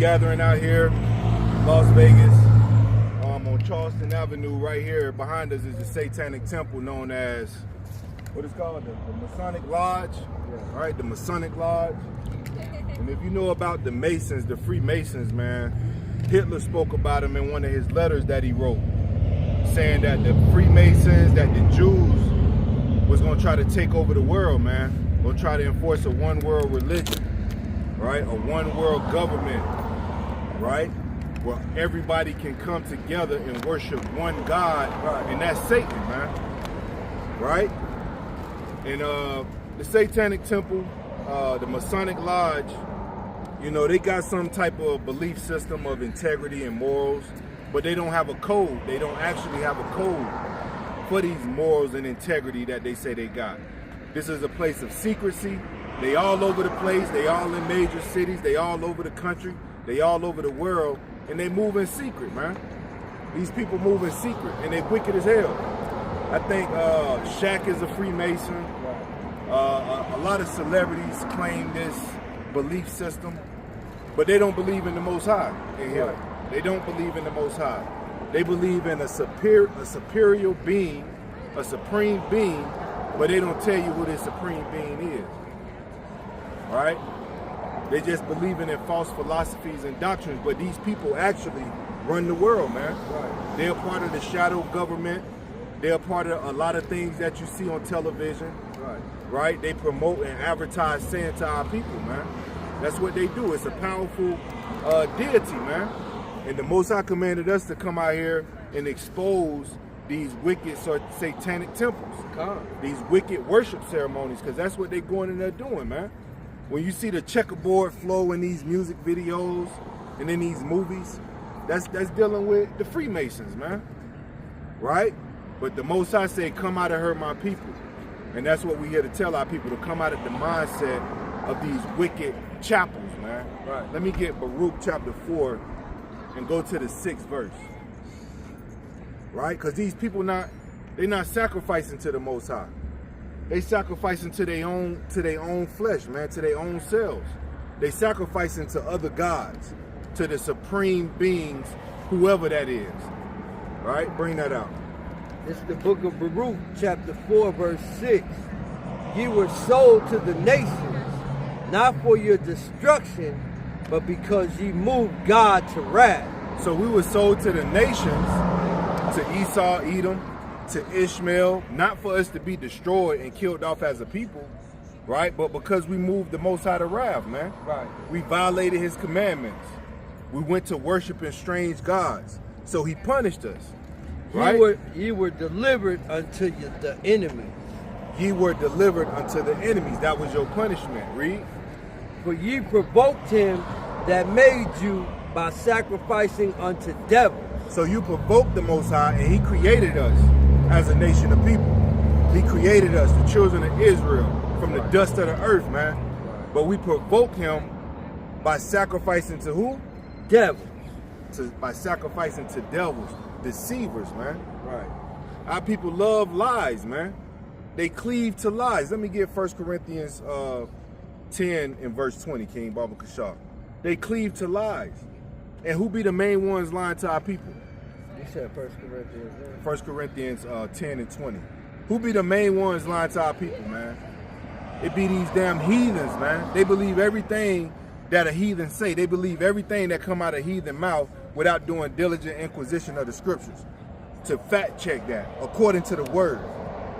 gathering out here, Las Vegas, on Charleston Avenue. Right here behind us is the Satanic Temple known as, what is called? The Masonic Lodge. Yeah. Right, the Masonic Lodge. And if you know about the Masons, the Freemasons, man, Hitler spoke about them in one of his letters that he wrote, saying that the Freemasons, that the Jews was going to try to take over the world, man. Going to try to enforce a one world religion, right? A one world government, right? Where everybody can come together and worship one God, right? And that's Satan, man, right? And the Satanic Temple, the Masonic Lodge, you know, they got some type of belief system of integrity and morals, but they don't have a code. They don't actually have a code for these morals and integrity that they say they got. This is a place of secrecy. They all over the place. They all in major cities. They all over the country. They all over the world. And they move in secret, man. These people move in secret, and they wicked as hell. I think Shaq is a Freemason. A lot of celebrities claim this belief system, but they don't believe in the Most High in here. They don't believe in the Most High. They believe in a superior being, a supreme being, but they don't tell you who this supreme being is. All right? They just believing in false philosophies and doctrines, but these people actually run the world, man. Right. They're part of the shadow government. They're part of a lot of things that you see on television. Right? They promote and advertise sin to our people, man. That's what they do. It's a powerful deity, man. And the Most High commanded us to come out here and expose these wicked satanic temples, these wicked worship ceremonies, because that's what they're going in there doing, man. When you see the checkerboard flow in these music videos and in these movies, that's dealing with the Freemasons, man. Right? But the Most High say, come out and hurt my people. And that's what we're here to tell our people, to come out of the mindset of these wicked chapels, man. Right. Let me get Rebuke chapter 4 and go to the 6th verse. Right? Because these people they're not sacrificing to the Most High. They sacrificing to their own flesh, man, to their own selves. They sacrificing to other gods, to the supreme beings, whoever that is. Right? Bring that out. It's the book of Rebuke, chapter 4, verse 6. Ye were sold to the nations, not for your destruction, but because ye moved God to wrath. So we were sold to the nations, to Esau, Edom, to Ishmael, not for us to be destroyed and killed off as a people, right? But because we moved the Most High to wrath, man. Right. We violated his commandments. We went to worshiping strange gods. So he punished us. Right? Ye were delivered unto the enemies. Ye were delivered unto the enemies. That was your punishment. Read. For ye provoked him that made you by sacrificing unto devils. So you provoked the Most High, and he created us as a nation of people. He created us, the children of Israel, from the dust of the earth, man. But we provoked him by sacrificing to who? Devils. By sacrificing to devils. Deceivers, man. Right. Our people love lies, man. They cleave to lies. Let me get 1 Corinthians 10 and verse 20, King Baba Kashar. They cleave to lies. And who be the main ones lying to our people? You said 1 Corinthians. 1 Corinthians 10 and 20. Who be the main ones lying to our people, man? It be these damn heathens, man. They believe everything that a heathen say. They believe everything that come out of heathen mouth without doing diligent inquisition of the scriptures to fact check that according to the word.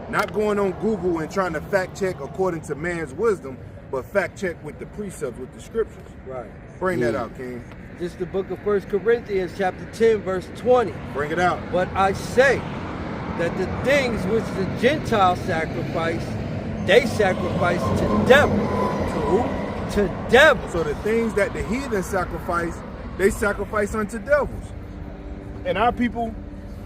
Not going on Google and trying to fact check according to man's wisdom, but fact check with the precepts, with the scriptures. Right. Bring that out, King. This is the book of 1 Corinthians chapter 10, verse 20. Bring it out. But I say that the things which the Gentiles sacrifice, they sacrifice to devils. To who? To devils. So the things that the heathen sacrifice, they sacrifice unto devils. And our people,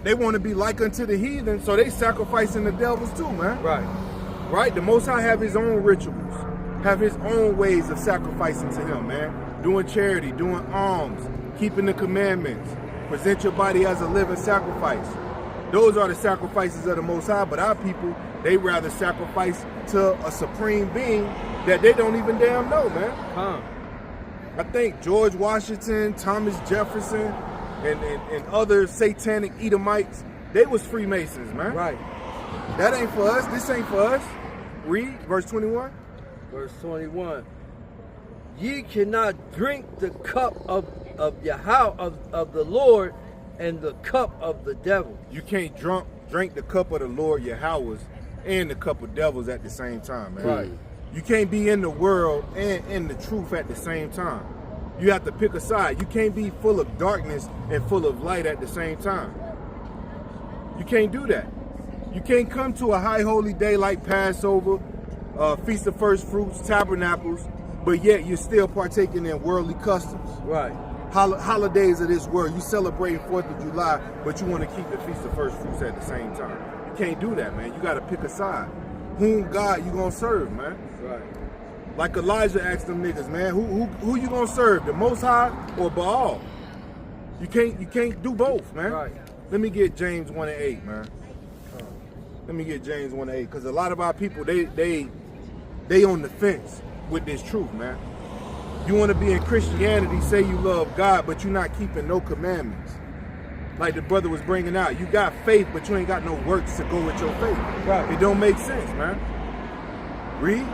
they want to be like unto the heathen, so they sacrificing the devils too, man. Right. Right? The Most High have his own rituals, have his own ways of sacrificing to him, man. Doing charity, doing alms, keeping the commandments, present your body as a living sacrifice. Those are the sacrifices of the Most High, but our people, they rather sacrifice to a supreme being that they don't even damn know, man. I think George Washington, Thomas Jefferson, and other satanic Edomites, they was Freemasons, man. Right. That ain't for us. This ain't for us. Read verse 21. Verse 21. Ye cannot drink the cup of the Lord and the cup of the devil. You can't drink the cup of the Lord Yahweh's and the cup of devils at the same time, man. Right. You can't be in the world and in the truth at the same time. You have to pick a side. You can't be full of darkness and full of light at the same time. You can't do that. You can't come to a high holy day like Passover, Feast of First Fruits, Tabernacles, but yet you're still partaking in worldly customs. Right. Holidays of this world. You celebrate 4th of July, but you want to keep the Feast of First Fruits at the same time. You can't do that, man. You got to pick a side. Whom God you gonna serve, man? Right. Like Elijah asked them niggas, man, who you gonna serve? The Most High or Baal? You can't do both, man. Right. Let me get James 1:8, man. Let me get James 1:8, because a lot of our people they on the fence with this truth, man. You want to be in Christianity, say you love God, but you're not keeping no commandments. Like the brother was bringing out, you got faith, but you ain't got no works to go with your faith. Right. It don't make sense, man. Read.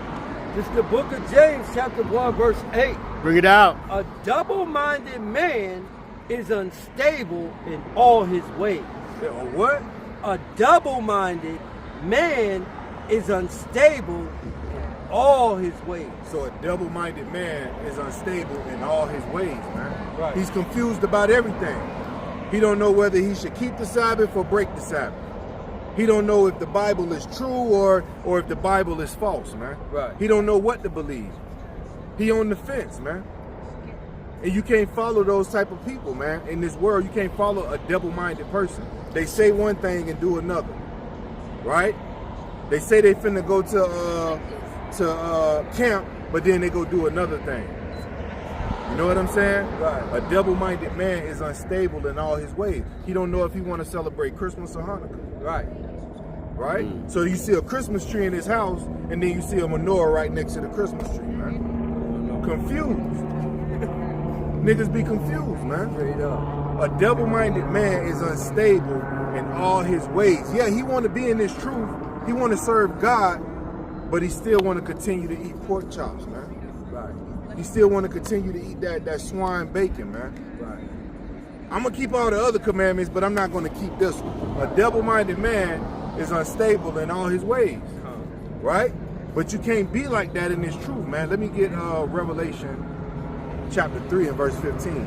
This is the book of James, chapter 1, verse 8. Bring it out. A double-minded man is unstable in all his ways. What? A double-minded man is unstable in all his ways. So a double-minded man is unstable in all his ways, man. Right. He's confused about everything. He don't know whether he should keep the Sabbath or break the Sabbath. He don't know if the Bible is true or if the Bible is false, man. Right. He don't know what to believe. He on the fence, man. And you can't follow those type of people, man. In this world, you can't follow a double-minded person. They say one thing and do another, right? They say they finna go to camp, but then they go do another thing. You know what I'm saying? Right. A double-minded man is unstable in all his ways. He don't know if he want to celebrate Christmas or Hanukkah. Right. Right? So you see a Christmas tree in his house, and then you see a menorah right next to the Christmas tree, man. Confused. Niggas be confused, man. Straight up. A double-minded man is unstable in all his ways. Yeah, he want to be in this truth. He want to serve God, but he still want to continue to eat pork chops, man. Right. He still want to continue to eat that swine bacon, man. Right. I'm going to keep all the other commandments, but I'm not going to keep this one. A double-minded man is unstable in all his ways, right? But you can't be like that in this truth, man. Let me get Revelation chapter 3 and verse 15.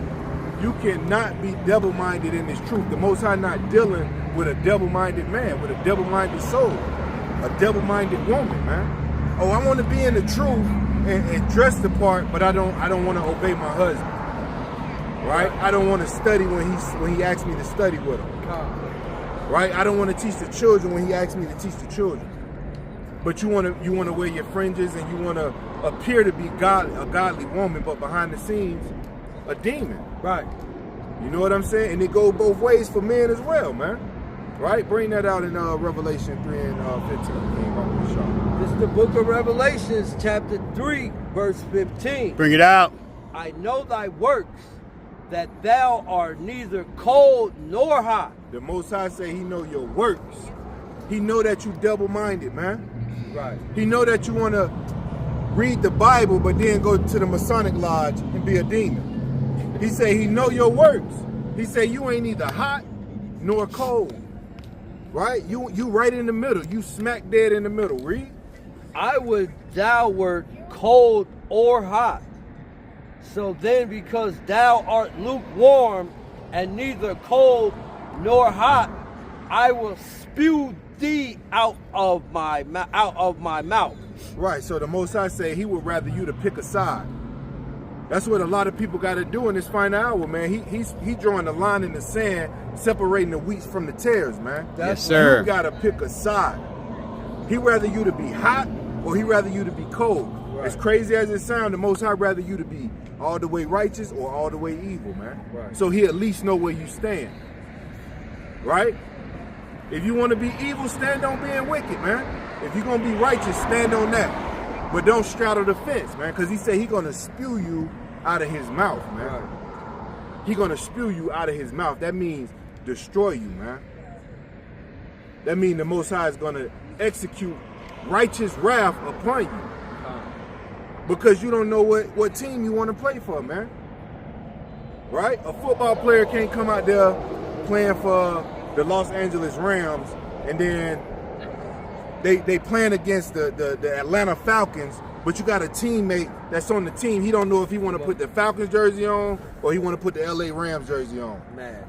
You cannot be double-minded in this truth. The Most High not dealing with a double-minded man, with a double-minded soul, a double-minded woman, man. Oh, I want to be in the truth and dress the part, but I don't want to obey my husband. Right? I don't want to study when he asks me to study with him. Right? I don't want to teach the children when he asks me to teach the children. But you want to wear your fringes and you want to appear to be a godly woman, but behind the scenes, a demon. Right. You know what I'm saying? And it goes both ways for men as well, man. Right? Bring that out in Revelation 3 and 15. This is the book of Revelations, chapter 3, verse 15. Bring it out. I know thy works, that thou art neither cold nor hot. The Most High say he know your works. He know that you double-minded, man. Right. He know that you want to read the Bible, but then go to the Masonic Lodge and be a demon. He say he know your works. He say you ain't neither hot nor cold. Right? You right in the middle. You smack dead in the middle. Read. I would thou wert cold or hot. So then, because thou art lukewarm and neither cold nor hot, I will spew thee out of my mouth. Right. So the Most High say he would rather you to pick a side. That's what a lot of people got to do in this final hour, man. He drawing the line in the sand, separating the wheats from the tares, man. Yes, sir. You got to pick a side. He rather you to be hot or he rather you to be cold. Right. As crazy as it sounds, the Most High rather you to be all the way righteous or all the way evil, man. Right. So he at least know where you stand. Right? If you want to be evil, stand on being wicked, man. If you're going to be righteous, stand on that. But don't straddle the fence, man, because he said he's going to spew you out of his mouth, man. Right. He gonna spew you out of his mouth. That means destroy you, man. That means the Most High is gonna execute righteous wrath upon you. Because you don't know what team you want to play for, man. Right? A football player can't come out there playing for the Los Angeles Rams and then they playing against the Atlanta Falcons, but you got a teammate that's on the team. He don't know if he want to put the Falcons jersey on or he want to put the LA Rams jersey on. Man.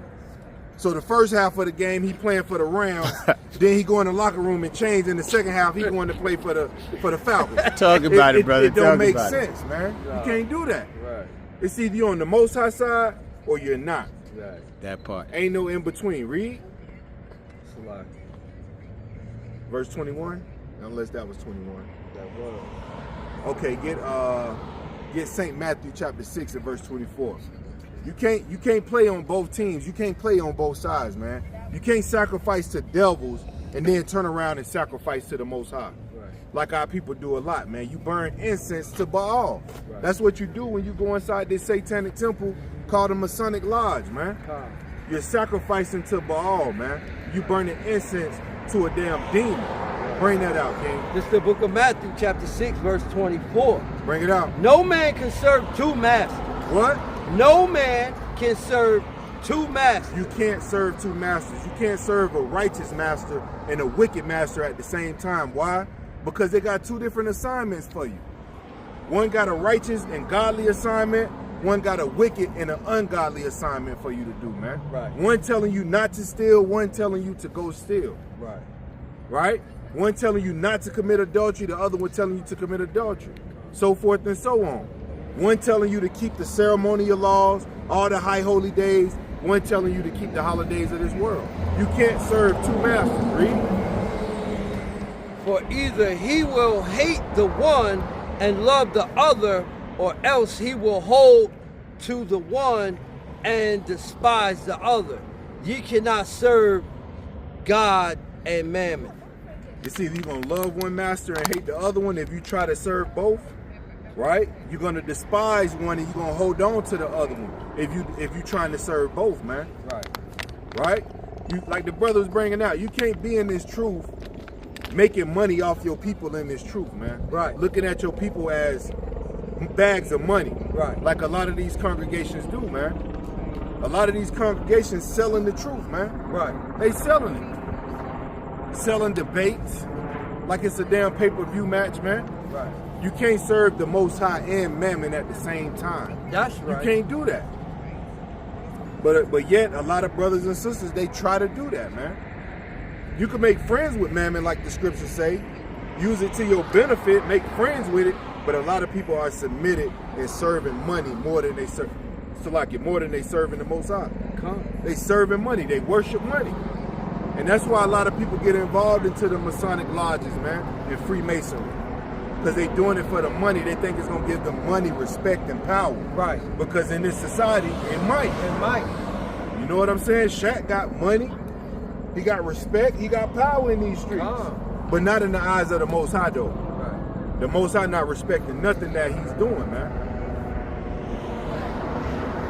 So the first half of the game, he playing for the Rams. Then he go in the locker room and change. In the second half, he going to play for the Falcons. Talk about it, brother. It don't Talk make about sense, man. You can't do that. Right. It's either you're on the Most High side or you're not. Right. That part. Ain't no in between. Read Salaki. verse 21, unless that was 21. That was. Okay, get St. Matthew chapter 6 and verse 24. You can't play on both teams. You can't play on both sides, man. You can't sacrifice to devils and then turn around and sacrifice to the Most High. Right. Like our people do a lot, man. You burn incense to Baal. Right. That's what you do when you go inside this satanic temple called the Masonic Lodge, man. You're sacrificing to Baal, man. You burning incense to a damn demon. Bring that out, King. This is the book of Matthew, chapter 6, verse 24. Bring it out. No man can serve two masters. What? No man can serve two masters. You can't serve two masters. You can't serve a righteous master and a wicked master at the same time. Why? Because they got two different assignments for you. One got a righteous and godly assignment. One got a wicked and an ungodly assignment for you to do, man. Right. One telling you not to steal, one telling you to go steal. Right. Right? One telling you not to commit adultery, the other one telling you to commit adultery. So forth and so on. One telling you to keep the ceremonial laws, all the high holy days. One telling you to keep the holidays of this world. You can't serve two masters, read. For either he will hate the one and love the other, or else he will hold to the one and despise the other. Ye cannot serve God and mammon. It's either you're going to love one master and hate the other one if you try to serve both, right? You're going to despise one and you're going to hold on to the other one if you're trying to serve both, man. Right. Right? You, like the brother was bringing out, you can't be in this truth making money off your people in this truth, man. Right. Looking at your people as bags of money. Right. Like a lot of these congregations do, man. A lot of these congregations selling the truth, man. Right. They selling it. Selling debates like it's a damn pay-per-view match, man. Right. You can't serve the Most High and Mammon at the same time. That's right. You can't do that. But yet, a lot of brothers and sisters, they try to do that, man. You can make friends with Mammon, like the scriptures say. Use it to your benefit, make friends with it. But a lot of people are submitted and serving money more than they serve. So like it more than they serving the Most High. They serving money. They worship money. And that's why a lot of people get involved into the Masonic lodges, man, and Freemasonry. Because they doing it for the money. They think it's going to give them money, respect, and power. Right. Because in this society, it might. It might. You know what I'm saying? Shaq got money. He got respect. He got power in these streets. But not in the eyes of the Most High, though. Right. The Most High not respecting nothing that he's doing, man.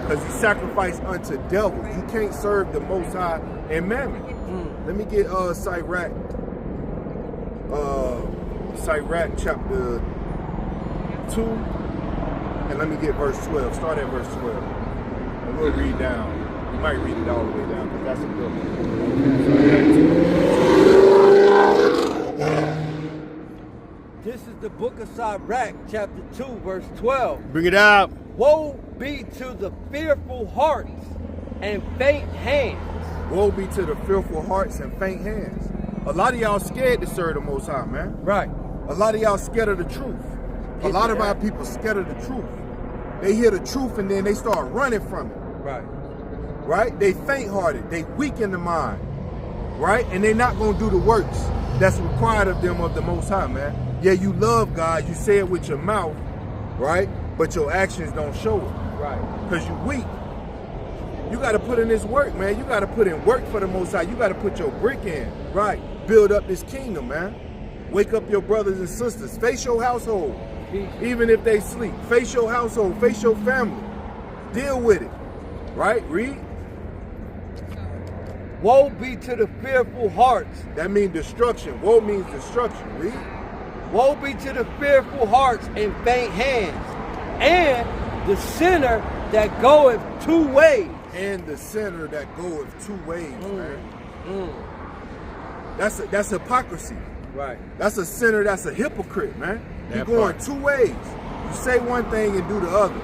Because he sacrificed unto devils. You can't serve the Most High and Mammon. Let me get Sirach chapter 2, and let me get verse 12. Start at verse 12. And we'll read down. You might read it all the way down, because that's a good one. This is the book of Sirach, chapter 2, verse 12. Bring it out. Woe be to the fearful hearts and faint hands. Woe be to the fearful hearts and faint hands. A lot of y'all scared to serve the Most High, man. Right. A lot of y'all scared of the truth. A lot of our people scared of the truth. They hear the truth and then they start running from it. Right. Right? They faint-hearted. They weak in the mind. Right? And they're not going to do the works that's required of them of the Most High, man. Yeah, you love God. You say it with your mouth. Right? But your actions don't show it. Right. Because you're weak. You got to put in this work, man. You got to put in work for the Most High. You got to put your brick in. Right. Build up this kingdom, man. Wake up your brothers and sisters. Face your household. Peace. Even if they sleep. Face your household, face your family. Deal with it. Right? Read. Woe be to the fearful hearts. That means destruction. Woe means destruction. Read. Woe be to the fearful hearts and faint hands, and the sinner that goeth 2 ways. And the sinner that goeth 2 ways, man. That's hypocrisy. Right. That's a sinner, that's a hypocrite, man. You're That going part. 2 ways. You say one thing and do the other.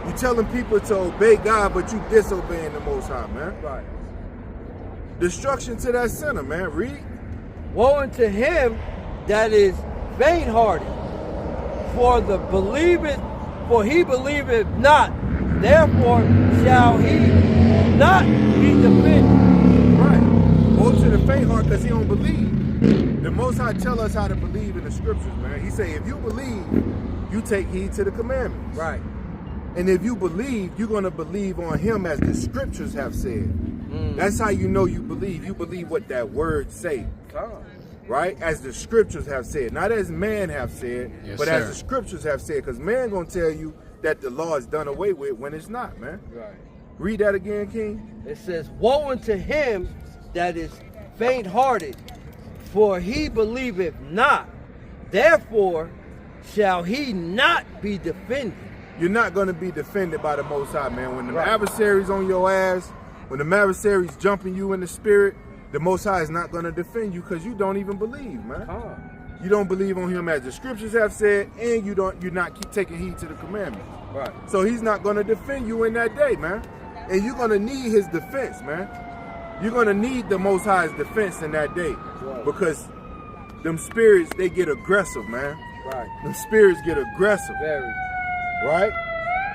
You telling people to obey God, but you disobeying the Most High, man. Right. Destruction to that sinner, man. Read. Woe unto him that is faint-hearted, for he believeth not, therefore shall he not be defended. Right. Woe to the faint heart because he don't believe. The Most High tell us how to believe in the scriptures, man. He say, if you believe, you take heed to the commandments. Right. And if you believe, you're going to believe on him as the scriptures have said. That's how you know you believe. You believe what that word say. Right? As the scriptures have said. Not as man have said, Yes, but sir. as the scriptures have said. Because man going to tell you that the law is done away with when it's not, man. Right. Read that again, King. It says, woe unto him that is faint-hearted, for he believeth not, therefore shall he not be defended. You're not going to be defended by the Most High, man. When the Right. adversary's on your ass, when the adversary's jumping you in the spirit, the Most High is not going to defend you because you don't even believe, man. You don't believe on him as the scriptures have said, and you're not keep taking heed to the commandments. Right. So he's not going to defend you in that day, man. And you're going to need his defense, man. You're going to need the Most High's defense in that day. Right. Because them spirits, they get aggressive, man. Right. Them spirits get aggressive, Very. right?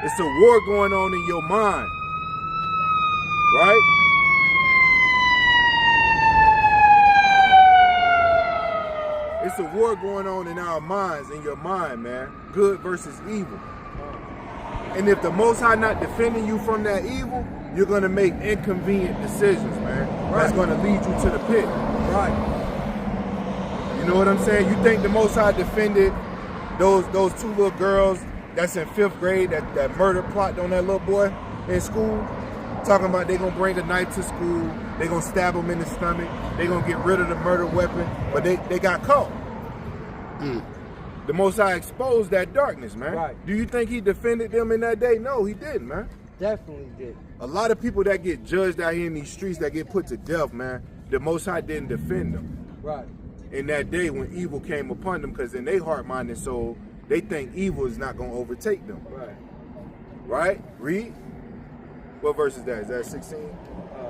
It's a war going on in your mind, right? It's a war going on in our minds, in your mind, man. Good versus evil. And if the Most High not defending you from that evil, you're going to make inconvenient decisions, man. That's going to lead you to the pit. Right. You know what I'm saying? You think the Most High defended those 2 little girls that's in 5th grade that murder plot on that little boy in school? Talking about they going to bring a knife to school, they going to stab him in the stomach, they going to get rid of the murder weapon, but they got caught. The Most High exposed that darkness, man. Right. Do you think he defended them in that day? No, he didn't, man. Definitely did. A lot of people that get judged out here in these streets that get put to death, man, the Most High didn't defend them Right. in that day when evil came upon them, because in their heart, mind, and soul, they think evil is not going to overtake them. Right. Right? Read. What verse is that? Is that 16? I'm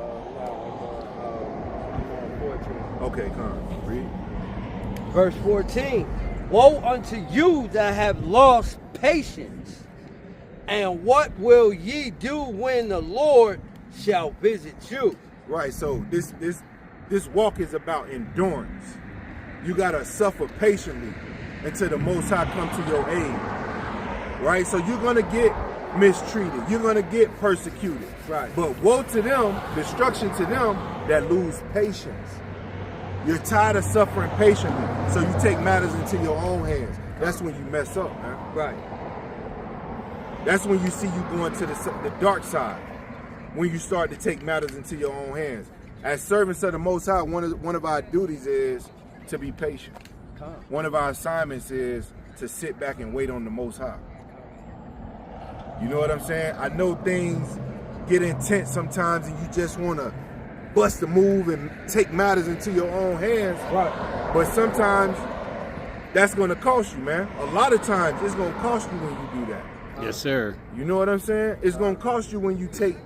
on 14. Okay, come. Read. Verse 14. Woe unto you that have lost patience, and what will ye do when the Lord shall visit you? Right, so this walk is about endurance. You gotta suffer patiently until the Most High come to your aid. Right, so you're gonna get mistreated, you're gonna get persecuted. Right. But woe to them, destruction to them that lose patience. You're tired of suffering patiently, so you take matters into your own hands. That's when you mess up, man. Right. That's when you see you going to the dark side. When you start to take matters into your own hands. As servants of the Most High, one of our duties is to be patient. One of our assignments is to sit back and wait on the Most High. You know what I'm saying? I know things get intense sometimes and you just want to bust a move and take matters into your own hands. Right. But sometimes that's going to cost you, man. A lot of times it's going to cost you when you do that. Yes, sir. You know what I'm saying? It's going to cost you when you take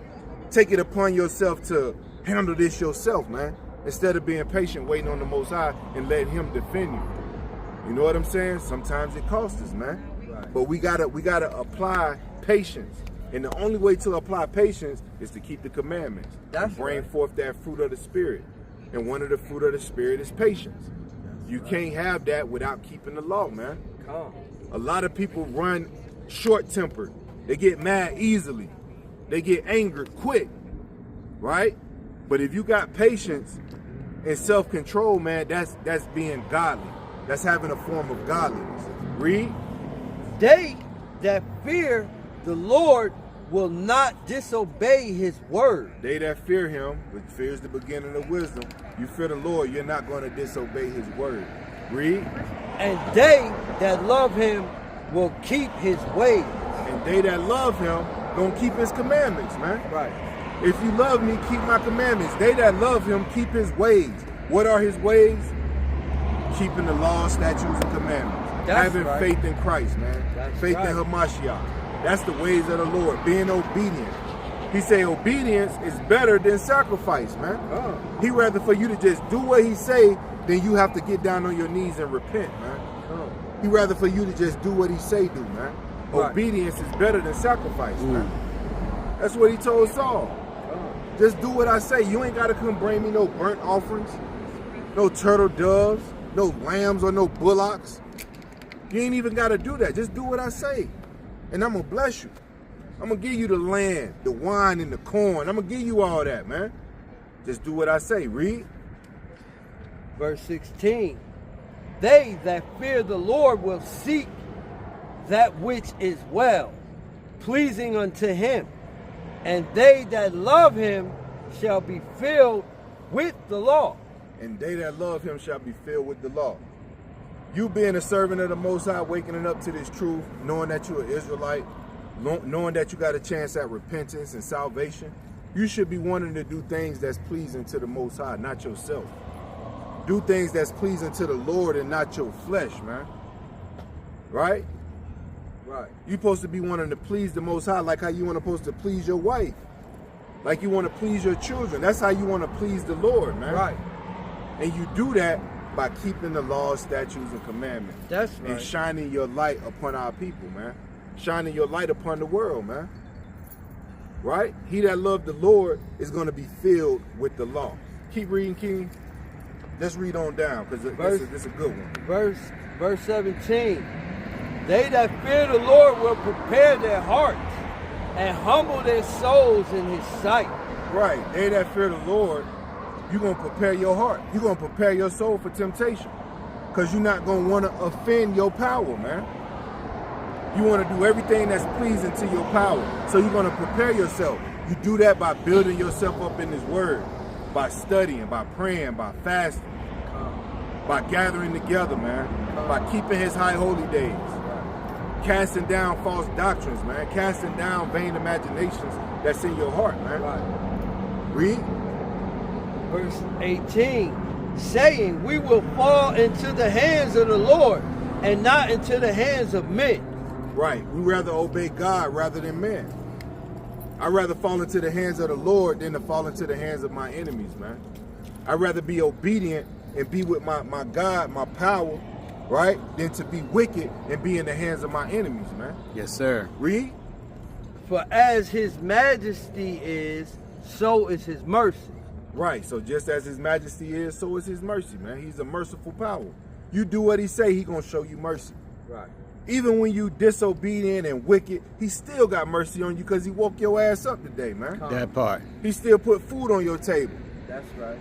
it upon yourself to handle this yourself, man. Instead of being patient, waiting on the Most High and letting him defend you. You know what I'm saying? Sometimes it costs us, man. Right. But we gotta apply patience. And the only way to apply patience is to keep the commandments. That's and bring right. forth that fruit of the Spirit. And one of the fruit of the Spirit is patience. You can't have that without keeping the law, man. A lot of people run short-tempered. They get mad easily. They get angry quick, right? But if you got patience and self-control, man, that's being godly. That's having a form of godliness. Read. they that fear the Lord will not disobey his word. They that fear him, which fear is the beginning of wisdom, you fear the Lord, you're not going to disobey his word. Read. And they that love him will keep his ways. And they that love him gonna keep his commandments, man. Right. If you love me, keep my commandments. They that love him keep his ways. What are his ways? Keeping the law, statutes, and commandments. That's Having right. faith in Christ, man. That's faith right. in Hamashiach. That's the ways of the Lord. Being obedient. He say obedience is better than sacrifice, man. Oh. He rather for you to just do what he say than you have to get down on your knees and repent, man. Oh. He rather for you to just do what he say do, man. Right. Obedience is better than sacrifice, man. That's what he told Saul. Oh. Just do what I say. You ain't got to come bring me no burnt offerings, no turtle doves, no lambs or no bullocks. You ain't even got to do that. Just do what I say. And I'm going to bless you. I'm going to give you the land, the wine, and the corn. I'm going to give you all that, man. Just do what I say. Read. Verse 16. They that fear the Lord will seek that which is well, pleasing unto him. And they that love him shall be filled with the law. And they that love him shall be filled with the law. You being a servant of the Most High, waking up to this truth, knowing that you're an Israelite, knowing that you got a chance at repentance and salvation, you should be wanting to do things that's pleasing to the Most High, not yourself. Do things that's pleasing to the Lord and not your flesh, man. Right? Right. You're supposed to be wanting to please the Most High like how you want to please your wife. Like you want to please your children. That's how you want to please the Lord, man. Right. And you do that by keeping the laws, statutes, and commandments. That's right. And shining your light upon our people, man. Shining your light upon the world, man. Right? He that loved the Lord is going to be filled with the law. Keep reading, King. Let's read on down, because this is a good one. Verse 17. They that fear the Lord will prepare their hearts and humble their souls in his sight. Right. They that fear the Lord, you're going to prepare your heart. You're going to prepare your soul for temptation. Because you're not going to want to offend your power, man. You want to do everything that's pleasing to your power. So you're going to prepare yourself. You do that by building yourself up in his word. By studying, by praying, by fasting. By gathering together, man. By keeping his high holy days. Casting down false doctrines, man. Casting down vain imaginations that's in your heart, man. Right. Read. Verse 18, saying, we will fall into the hands of the Lord and not into the hands of men. Right. We rather obey God rather than men. I'd rather fall into the hands of the Lord than to fall into the hands of my enemies, man. I'd rather be obedient and be with my God, my power, right, than to be wicked and be in the hands of my enemies, man. Yes, sir. Read. For as his majesty is, so is his mercy. Right. So just as his majesty is, so is his mercy, man. He's a merciful power. You do what he say, he gonna show you mercy. Right. Even when you disobedient and wicked, he still got mercy on you because he woke your ass up today, man. That part. He still put food on your table. That's right.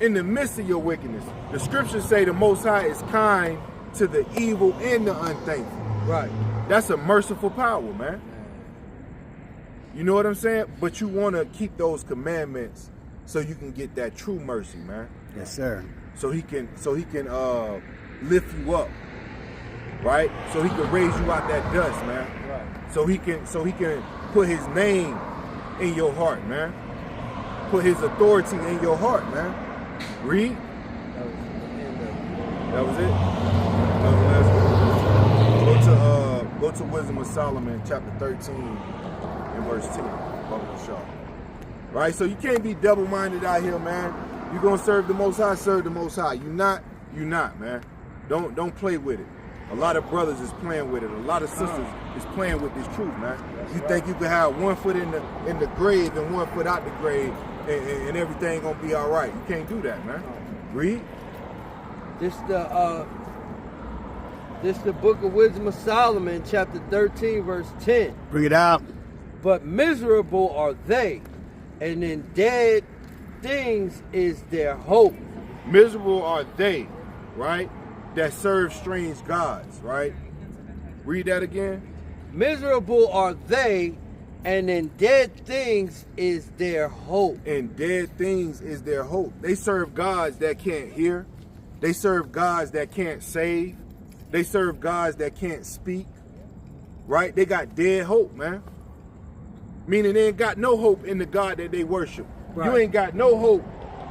In the midst of your wickedness. The scriptures say the Most High is kind to the evil and the unthankful. Right. That's a merciful power, man. You know what I'm saying? But you want to keep those commandments so you can get that true mercy, man. Yes, sir. So he can lift you up, right? So he can raise you out that dust, man. Right. So he can put his name in your heart, man. Put his authority in your heart, man. Read. That was it. That was the last one. Go to Wisdom of Solomon, chapter 13, and verse 10. Right? So you can't be double-minded out here, man. You're gonna serve the Most High, serve the Most High. You not, man. Don't play with it. A lot of brothers is playing with it. A lot of sisters is playing with this truth, man. You think you can have one foot in the grave and one foot out the grave, and everything gonna be all right. You can't do that, man. Read. This the book of Wisdom of Solomon, chapter 13, verse 10. Bring it out. But miserable are they, and in dead things is their hope. Miserable are they, right, that serve strange gods, right? Read that again. Miserable are they, and in dead things is their hope. And dead things is their hope. They serve gods that can't hear. They serve gods that can't save. They serve gods that can't speak. Right? They got dead hope, man. Meaning they ain't got no hope in the God that they worship. Right. You ain't got no hope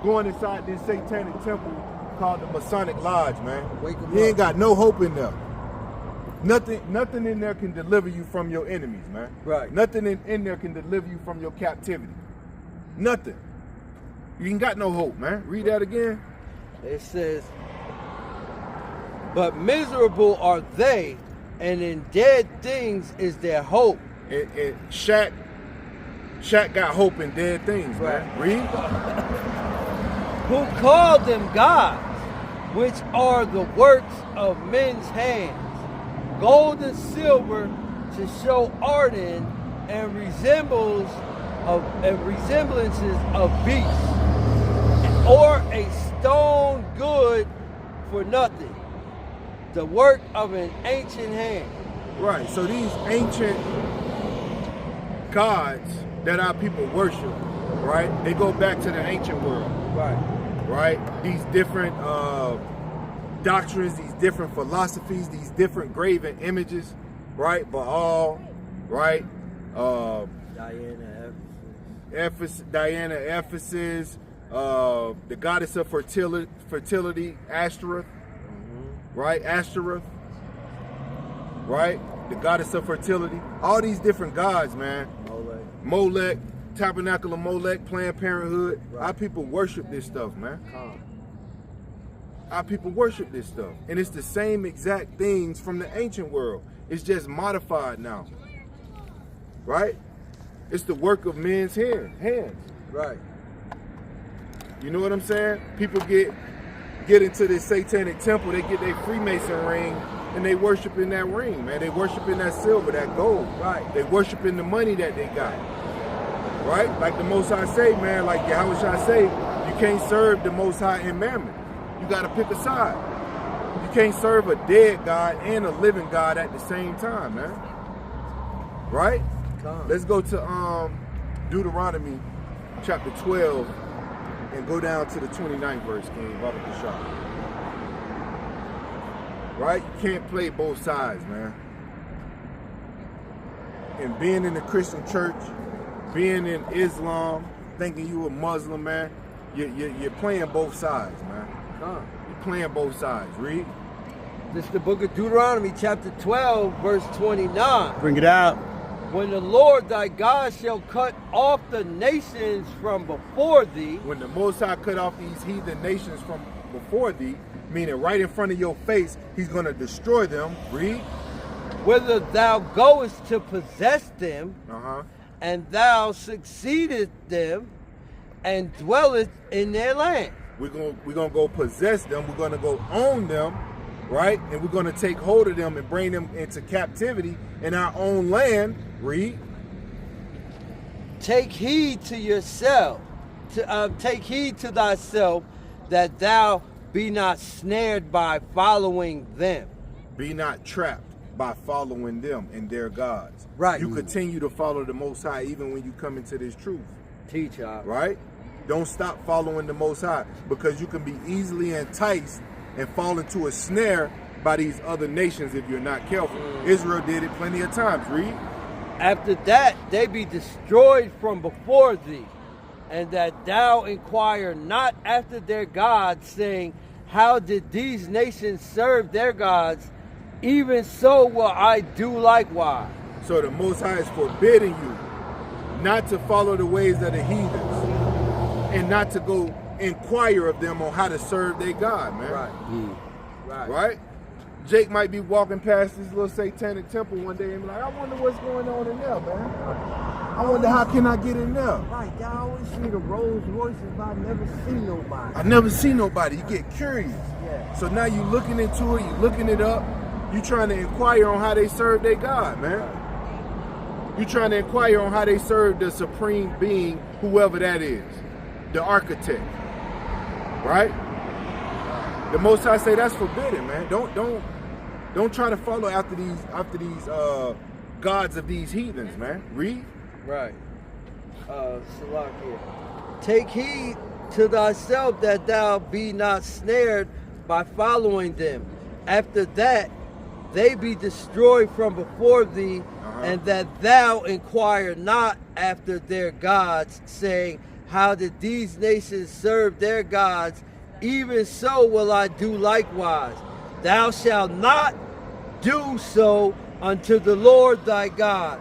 going inside this satanic temple called the Masonic Lodge, man. You ain't got no hope in there. Nothing in there can deliver you from your enemies, man. Right. Nothing in there can deliver you from your captivity. Nothing. You ain't got no hope, man. Read that again. It says, but miserable are they, and in dead things is their hope. And Shaq got hope in dead things, man. Read. Who called them gods, which are the works of men's hands, gold and silver to show art in, and resemblances of beasts, or a stone good for nothing, the work of an ancient hand. Right. So these ancient gods that our people worship, right? They go back to the ancient world. Right? These different doctrines, these different philosophies, these different graven images, right? Baal, right? Diana, Ephesus, the goddess of fertility, Ashtoreth, right? Ashtoreth, right? The goddess of fertility. All these different gods, man. Molech, Tabernacle of Molech, Planned Parenthood. Right. Our people worship this stuff, man. Our people worship this stuff. And it's the same exact things from the ancient world. It's just modified now. Right? It's the work of men's hands. Right. You know what I'm saying? People get into this satanic temple, they get their Freemason ring, and they worship in that ring, man. They worship in that silver, that gold. Right. They worship in the money that they got. Right? Like the Most High say, man, like Yahushua say, you can't serve the Most High in mammon. You got to pick a side. You can't serve a dead God and a living God at the same time, man. Right? Let's go to Deuteronomy chapter 12 and go down to the 29th verse, King. Right? You can't play both sides, man. And being in the Christian church, being in Islam, thinking you a Muslim, man, you're playing both sides, man. You're playing both sides. Read. This is the book of Deuteronomy, chapter 12, verse 29. Bring it out. When the Lord thy God shall cut off the nations from before thee. When the Most High cut off these heathen nations from before thee, meaning right in front of your face, he's going to destroy them. Read. Whither thou goest to possess them, and thou succeedest them, and dwellest in their land. We're gonna go possess them. We're gonna go own them, right? And we're gonna take hold of them and bring them into captivity in our own land. Read. Take heed to yourself. Take heed to thyself that thou be not snared by following them. Be not trapped by following them and their gods. Right. You continue to follow the Most High even when you come into this truth. Teach us. Right? Don't stop following the Most High, because you can be easily enticed and fall into a snare by these other nations if you're not careful. Israel did it plenty of times. Read. After that, they be destroyed from before thee, and that thou inquire not after their gods, saying, how did these nations serve their gods? Even so will I do likewise. So the Most High is forbidding you not to follow the ways of the heathens and not to go inquire of them on how to serve their God, man. Right? Jake might be walking past this little satanic temple one day and be like, I wonder what's going on in there, man. I wonder how can I get in there? Right, I always see the Rolls Royces, but I never see nobody. I never see nobody. You get curious. Yeah. So now you looking into it, you looking it up, you trying to inquire on how they serve their God, man. You trying to inquire on how they serve the supreme being, whoever that is, the architect, right? The Most High say that's forbidden, man. Don't Don't try to follow after these gods of these heathens, man. Read. Right. Salakia. Take heed to thyself that thou be not snared by following them. After that, they be destroyed from before thee, and that thou inquire not after their gods, saying, how did these nations serve their gods? Even so will I do likewise. Thou shalt not do so unto the Lord thy God.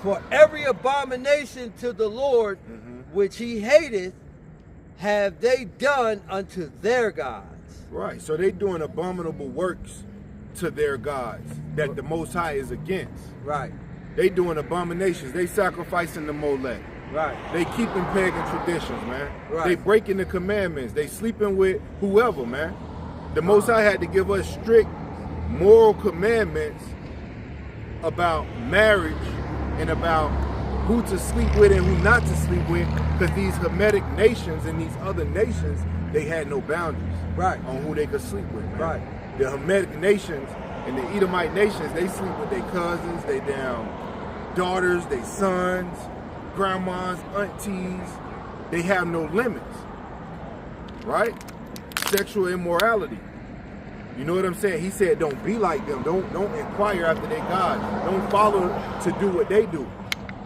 For every abomination to the Lord which he hateth have they done unto their gods. Right, so they doing abominable works to their gods that the Most High is against. Right. They doing abominations. They sacrificing the Molech. Right. They keeping pagan traditions, man. Right. They breaking the commandments. They sleeping with whoever, man. The Most High had to give us strict moral commandments about marriage and about who to sleep with and who not to sleep with, because these Hamitic nations and these other nations, they had no boundaries on who they could sleep with, man. Right. The Hamitic nations and the Edomite nations, they sleep with their cousins, they damn daughters, their sons, grandmas, aunties. They have no limits, right? Sexual immorality. You know what I'm saying? He said, don't be like them. Don't inquire after their gods. Don't follow to do what they do.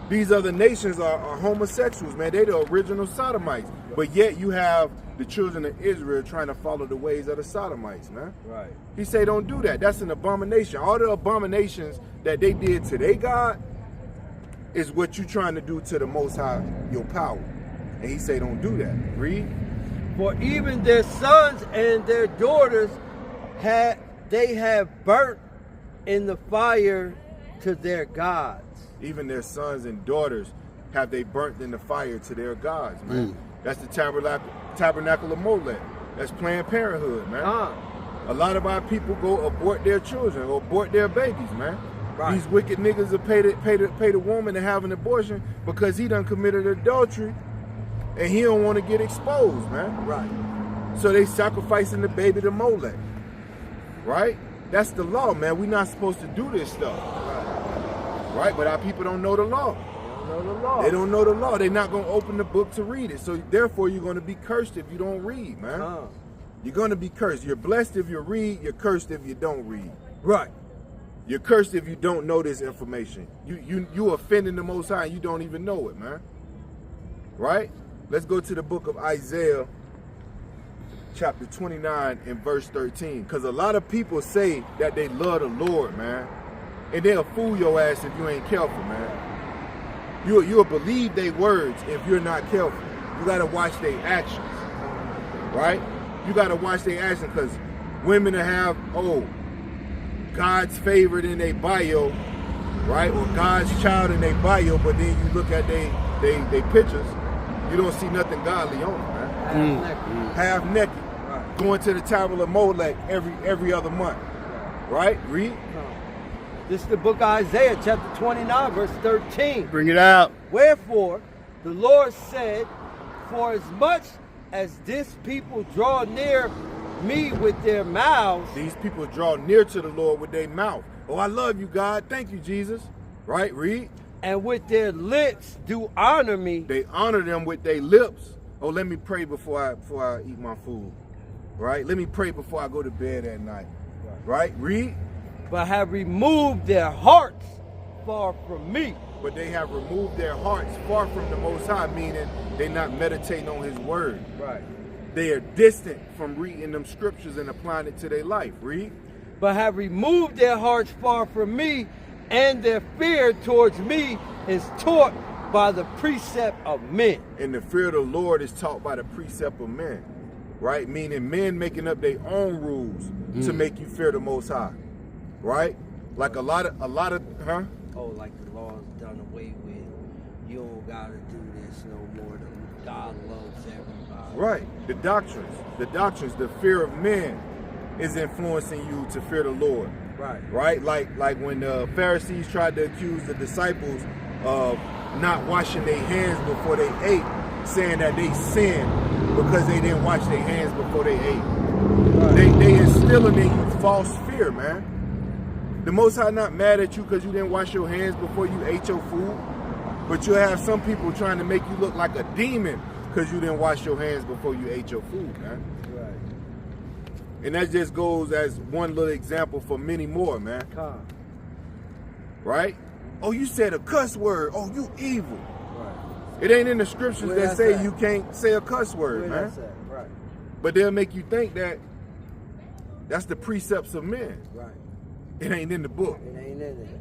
These other nations are homosexuals, man. They the original sodomites. But yet you have the children of Israel trying to follow the ways of the sodomites, man. Right. He say, don't do that. That's an abomination. All the abominations that they did to their God is what you trying to do to the Most High, your power. And he say, don't do that. Read. For even their sons and their daughters they have burnt in the fire to their gods. Even their sons and daughters have they burnt in the fire to their gods, man. That's the tabernacle of Molech. That's Planned Parenthood, man. A lot of our people go abort their children or abort their babies, man. Right. These wicked niggas will pay the woman to have an abortion because he done committed adultery and he don't want to get exposed, man. Right. So they sacrificing the baby to Molech. Right? That's the law, man. We're not supposed to do this stuff. Right? But our people don't know the law. They don't know the law. They're not going to open the book to read it. So therefore, you're going to be cursed if you don't read, man. You're going to be cursed. You're blessed if you read. You're cursed if you don't read. Right. You're cursed if you don't know this information. You offending the Most High and you don't even know it, man. Right? Let's go to the book of Isaiah, chapter 29 and verse 13. Because a lot of people say that they love the Lord, man. And they'll fool your ass if you ain't careful, man. You'll believe their words if you're not careful. You got to watch their actions, right? You got to watch their actions because women that have, God's favorite in their bio, right? Or God's child in their bio, but then you look at they pictures, you don't see nothing godly on them, man. Half naked. Right. Going to the Tower of Molech every other month. Right? Read. This is the book of Isaiah, chapter 29, verse 13. Bring it out. Wherefore, the Lord said, for as much as this people draw near me with their mouths. These people draw near to the Lord with their mouth. Oh, I love you, God. Thank you, Jesus. Right? Read. And with their lips do honor me. They honor them with their lips. Oh, let me pray before I eat my food. Right? Let me pray before I go to bed at night. Right? Read. But have removed their hearts far from me. But they have removed their hearts far from the Most High, meaning they're not meditating on his word. Right. They are distant from reading them scriptures and applying it to their life. Read. But have removed their hearts far from me, and their fear towards me is taught by the precept of men. And the fear of the Lord is taught by the precept of men. Right? Meaning men making up their own rules to make you fear the Most High. Right? Like a lot of, Oh, like the law's done away with. You don't gotta do this no more. God loves everybody. Right. The doctrines, the fear of men is influencing you to fear the Lord. Right. Right? Like when the Pharisees tried to accuse the disciples of not washing their hands before they ate, saying that they sinned because they didn't wash their hands before they ate. Right. They instilling in you false fear, man. The Most High not mad at you because you didn't wash your hands before you ate your food. But you'll have some people trying to make you look like a demon because you didn't wash your hands before you ate your food, man. Right. And that just goes as one little example for many more, man. Come. Right? Oh, you said a cuss word. Oh, you evil. Right. It ain't in the scriptures Where that that's say at? you can't say a cuss word, Where man. that's at? Right. But they'll make you think that that's the precepts of men. Right. It ain't in the book. It ain't in there.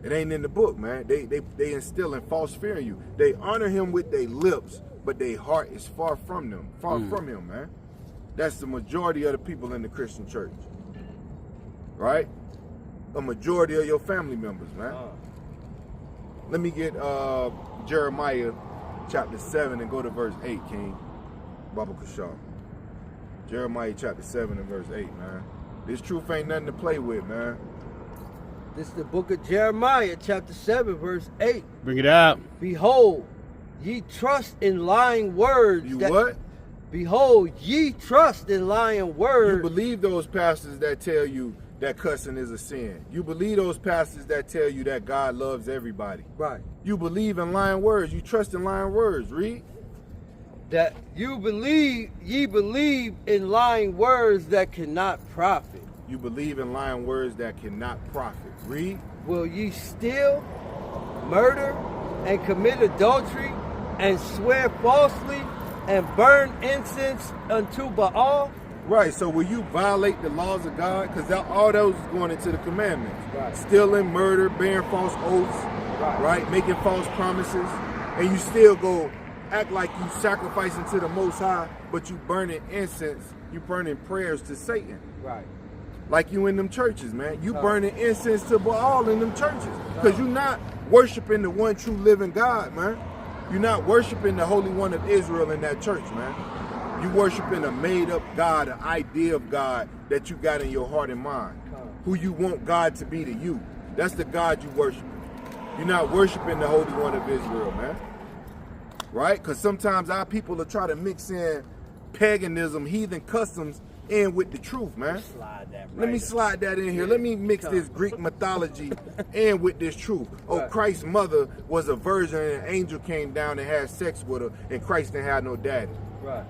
It ain't in the book, man. They instill in false fear in you. They honor him with their lips, but their heart is far from them, far from him, man. That's the majority of the people in the Christian church, right? A majority of your family members, man. Let me get Jeremiah chapter 7 and go to verse 8, King. Baba Kushar. Jeremiah chapter 7 and verse 8, man. This truth ain't nothing to play with, man. This is the book of Jeremiah, chapter 7, verse 8. Bring it out. Behold, ye trust in lying words. You what? Behold, ye trust in lying words. You believe those pastors that tell you that cussing is a sin. You believe those pastors that tell you that God loves everybody. Right. You believe in lying words. You trust in lying words. Read. That ye believe in lying words that cannot profit. You believe in lying words that cannot profit. Read. Will ye steal, murder, and commit adultery, and swear falsely, and burn incense unto Baal? Right, so will you violate the laws of God? Because all those is going into the commandments. Right. Stealing, murder, bearing false oaths, right? Making false promises. And you still go act like you sacrificing to the Most High, but you burning incense, you burning prayers to Satan. Right. Like you in them churches, man. You burning incense to Baal in them churches. Because you're not worshiping the one true living God, man. You're not worshiping the Holy One of Israel in that church, man. You worshiping a made-up God, an idea of God that you got in your heart and mind. Who you want God to be to you. That's the God you worship. You're not worshiping the Holy One of Israel, man. Right? Because sometimes our people will try to mix in paganism, heathen customs, in with the truth, man. Let me slide that in here. Let me mix this Greek mythology in with this truth. Oh, Christ's mother was a virgin and an angel came down and had sex with her, and Christ didn't have no daddy. Right.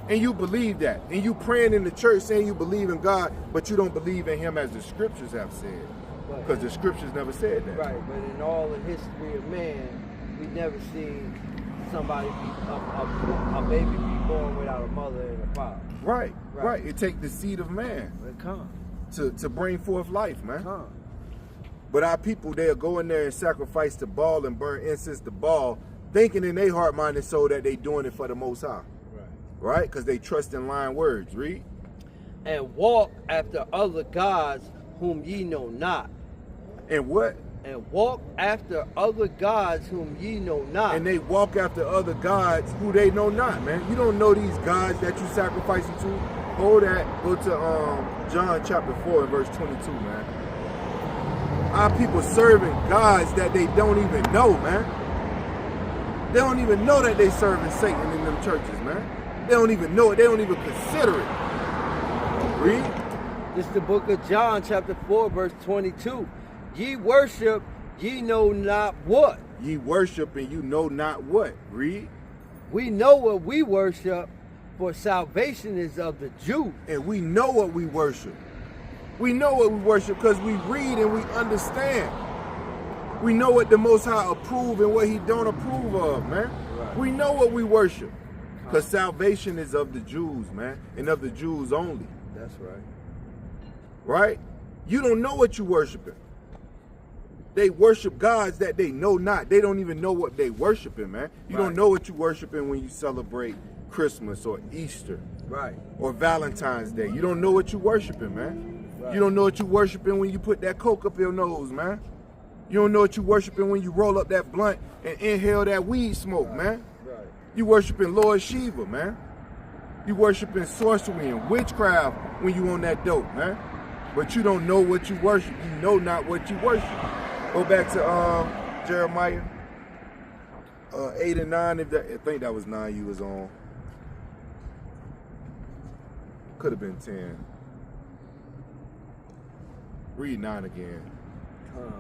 And you believe that. And you praying in the church saying you believe in God, but you don't believe in him as the scriptures have said. Because the scriptures never said that. Right, but in all the history of man, we never seen somebody a baby be born without a mother and a father. Right. It take the seed of man to bring forth life, man. But our people, they'll go in there and sacrifice to Baal and burn incense to Baal, thinking in their heart, mind, and soul that they doing it for the Most High. Right? Because they trust in lying words. Read. And walk after other gods whom ye know not. And what? And walk after other gods whom ye know not. And they walk after other gods who they know not, man. You don't know these gods that you sacrificing to. Hold that. Go to John chapter 4 and verse 22, man. Our people serving gods that they don't even know, man. They don't even know that they serving Satan in them churches, man. They don't even know it. They don't even consider it. Read. This is the book of John, chapter 4, verse 22. Ye worship, ye know not what. Ye worship and you know not what. Read. We know what we worship, for salvation is of the Jews. And we know what we worship. We know what we worship because we read and we understand. We know what the Most High approve and what he don't approve of, man. Right. We know what we worship. Because salvation is of the Jews, man. And of the Jews only. That's right. Right? You don't know what you worshiping. They worship gods that they know not. They don't even know what they worshiping, man. You don't know what you worshiping when you celebrate Christmas or Easter. Right. Or Valentine's Day. You don't know what you worshiping, man. Right. You don't know what you worshiping when you put that coke up your nose, man. You don't know what you worshiping when you roll up that blunt and inhale that weed smoke, man. Right. You worshiping Lord Shiva, man. You worshiping sorcery and witchcraft when you on that dope, man. But you don't know what you worship. You know not what you worship. Go back to Jeremiah 8 and 9. I think that was 9 you was on. Could have been 10. Read 9 again. Oh,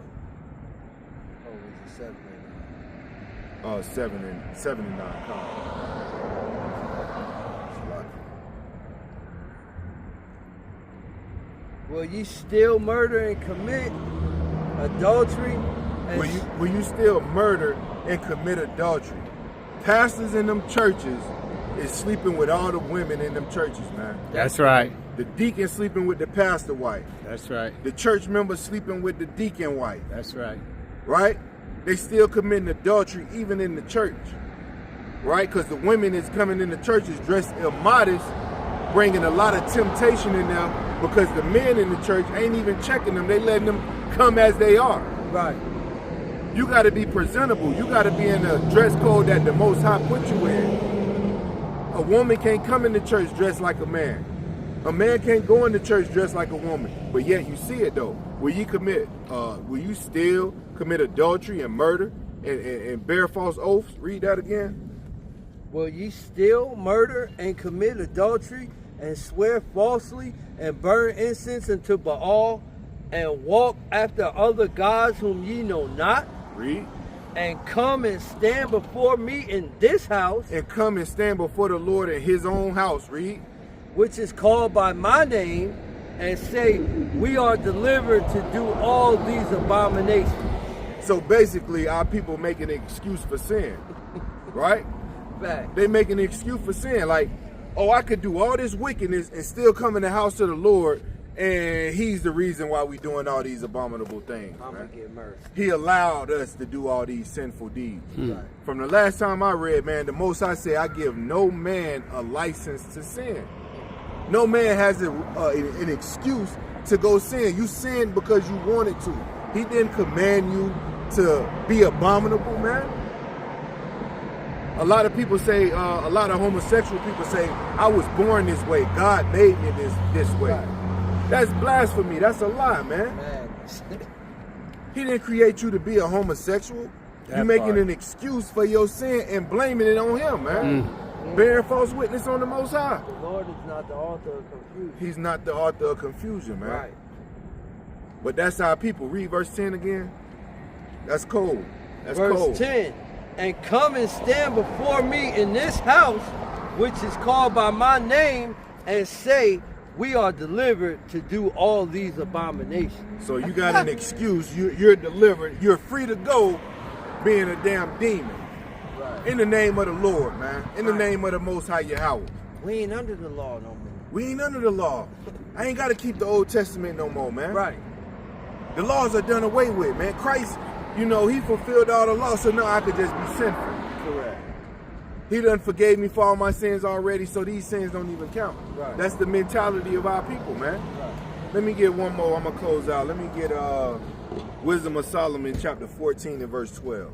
was it 7 and 7 and 9. Will ye still murder and commit adultery? And Will you still murder and commit adultery? Pastors in them churches is sleeping with all the women in them churches, man. That's right. The deacon sleeping with the pastor wife. That's right. The church member sleeping with the deacon wife. That's right. Right? They still committing adultery even in the church. Right? Because the women is coming in the churches dressed immodest, bringing a lot of temptation in there because the men in the church ain't even checking them. They letting them come as they are. right. You got to be presentable. You got to be in a dress code that the Most High put you in. A woman can't come into church dressed like a man. A man can't go into church dressed like a woman. But yet you see it though. Will you still commit adultery and murder and bear false oaths? Read that again. Will ye still murder and commit adultery and swear falsely and burn incense unto Baal and walk after other gods whom ye know not? Read. And come and stand before me in this house, And come and stand before the Lord in his own house. Read. which is called by my name, and say, we are delivered to do all these abominations. So basically our people make an excuse for sin. Right? Fact. They make an excuse for sin. Like, oh, I could do all this wickedness and still come in the house of the Lord, and he's the reason why we doing all these abominable things. I'm Man. gonna get mercy. He allowed us to do all these sinful deeds. Right. From the last time I read, man, the Most High said, I give no man a license to sin. No man has an excuse to go sin. You sinned because you wanted to. He didn't command you to be abominable, man. A lot of people say, a lot of homosexual people say, I was born this way. God made me this way. Right. That's blasphemy. That's a lie, man. Madness. He didn't create you to be a homosexual. You're making an excuse for your sin and blaming it on him, man. Bearing false witness on the Most High. The Lord is not the author of confusion. He's not the author of confusion, man. Right. But that's our people. Read verse 10 again. That's cold. That's Verse cold. 10. And come and stand before me in this house, which is called by my name, and say, we are delivered to do all these abominations. So you got an excuse. You're delivered. You're free to go being a damn demon. Right. In the name of the Lord, man. In the name of the Most High Yahweh. We ain't under the law no more. We ain't under the law. I ain't got to keep the Old Testament no more, man. Right. The laws are done away with, man. Christ, he fulfilled all the law, so now I could just be sinful. Correct. He done forgave me for all my sins already, so these sins don't even count. Right. That's the mentality of our people, man. Right. Let me get one more. I'm going to close out. Let me get Wisdom of Solomon, chapter 14 and verse 12.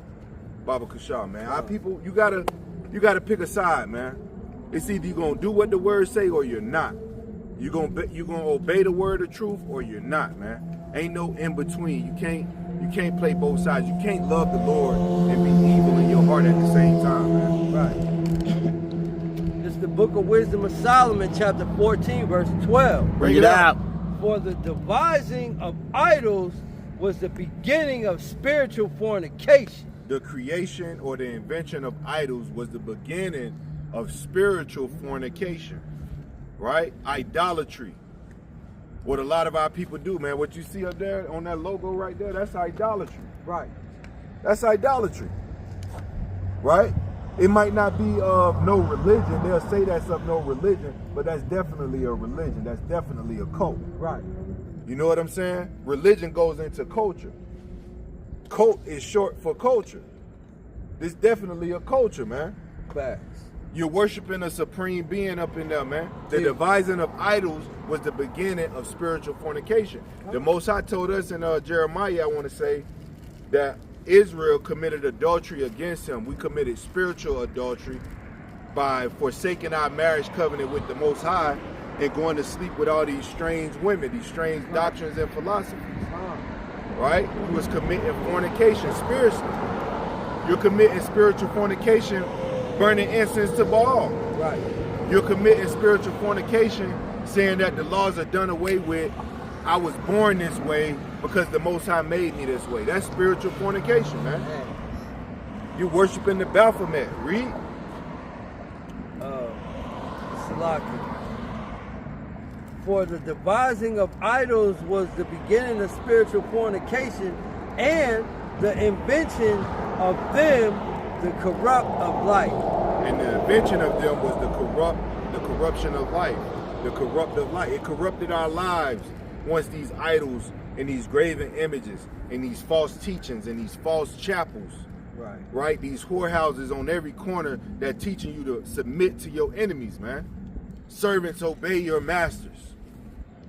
Baba Kashar, man. Our people, you gotta pick a side, man. It's either you're going to do what the word say or you're not. You're gonna obey the word of truth or you're not, man. Ain't no in between. You can't play both sides. You can't love the Lord and be evil in your heart at the same time, man. It's the book of Wisdom of Solomon, chapter 14, verse 12. Bring it out. For the devising of idols was the beginning of spiritual fornication. The creation or the invention of idols was the beginning of spiritual fornication, right? Idolatry. What a lot of our people do, man. What you see up there on that logo right there, that's idolatry. Right. That's idolatry, right? It might not be of no religion. They'll say that's of no religion, but that's definitely a religion. That's definitely a cult. Right. You know what I'm saying? Religion goes into culture. Cult is short for culture. This definitely a culture, man. Facts. You're worshiping a supreme being up in there, man. The devising of idols was the beginning of spiritual fornication. The Most High told us in Jeremiah, I want to say, that Israel committed adultery against him. We committed spiritual adultery by forsaking our marriage covenant with the Most High and going to sleep with all these strange women, these strange doctrines and philosophies. Right? You was committing fornication spiritually. You're committing spiritual fornication, burning incense to Baal. Right. You're committing spiritual fornication, saying that the laws are done away with. I was born this way, because the Most High made me this way. That's spiritual fornication, man. You worshiping the Baphomet. Read. Salaki. For the devising of idols was the beginning of spiritual fornication, and the invention of them the corrupt of life. And the invention of them was the corruption of life. The corrupt of life. It corrupted our lives once these idols and these graven images and these false teachings and these false chapels, right? These whorehouses on every corner that teaching you to submit to your enemies, man. Servants, obey your masters.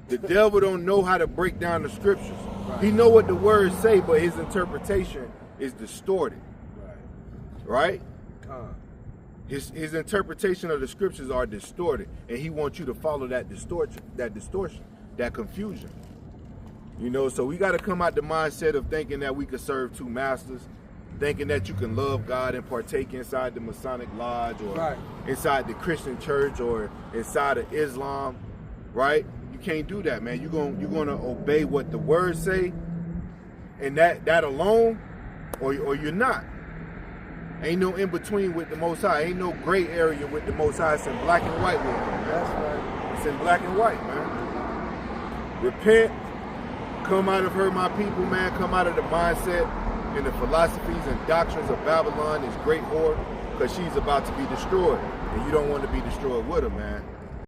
The devil don't know how to break down the scriptures. He know what the words say, but his interpretation is distorted. Right? His interpretation of the scriptures are distorted, and he wants you to follow that distortion, that confusion. You know, so we got to come out the mindset of thinking that we could serve two masters, thinking that you can love God and partake inside the Masonic Lodge or inside the Christian church or inside of Islam, right? You can't do that, man. You're gonna obey what the words say, and that alone, or you're not. Ain't no in between with the Most High. Ain't no gray area with the Most High. It's in black and white with him, man. That's right. It's in black and white, man. Repent. Come out of her, my people, man. Come out of the mindset and the philosophies and doctrines of Babylon, this great whore, because she's about to be destroyed. And you don't want to be destroyed with her, man.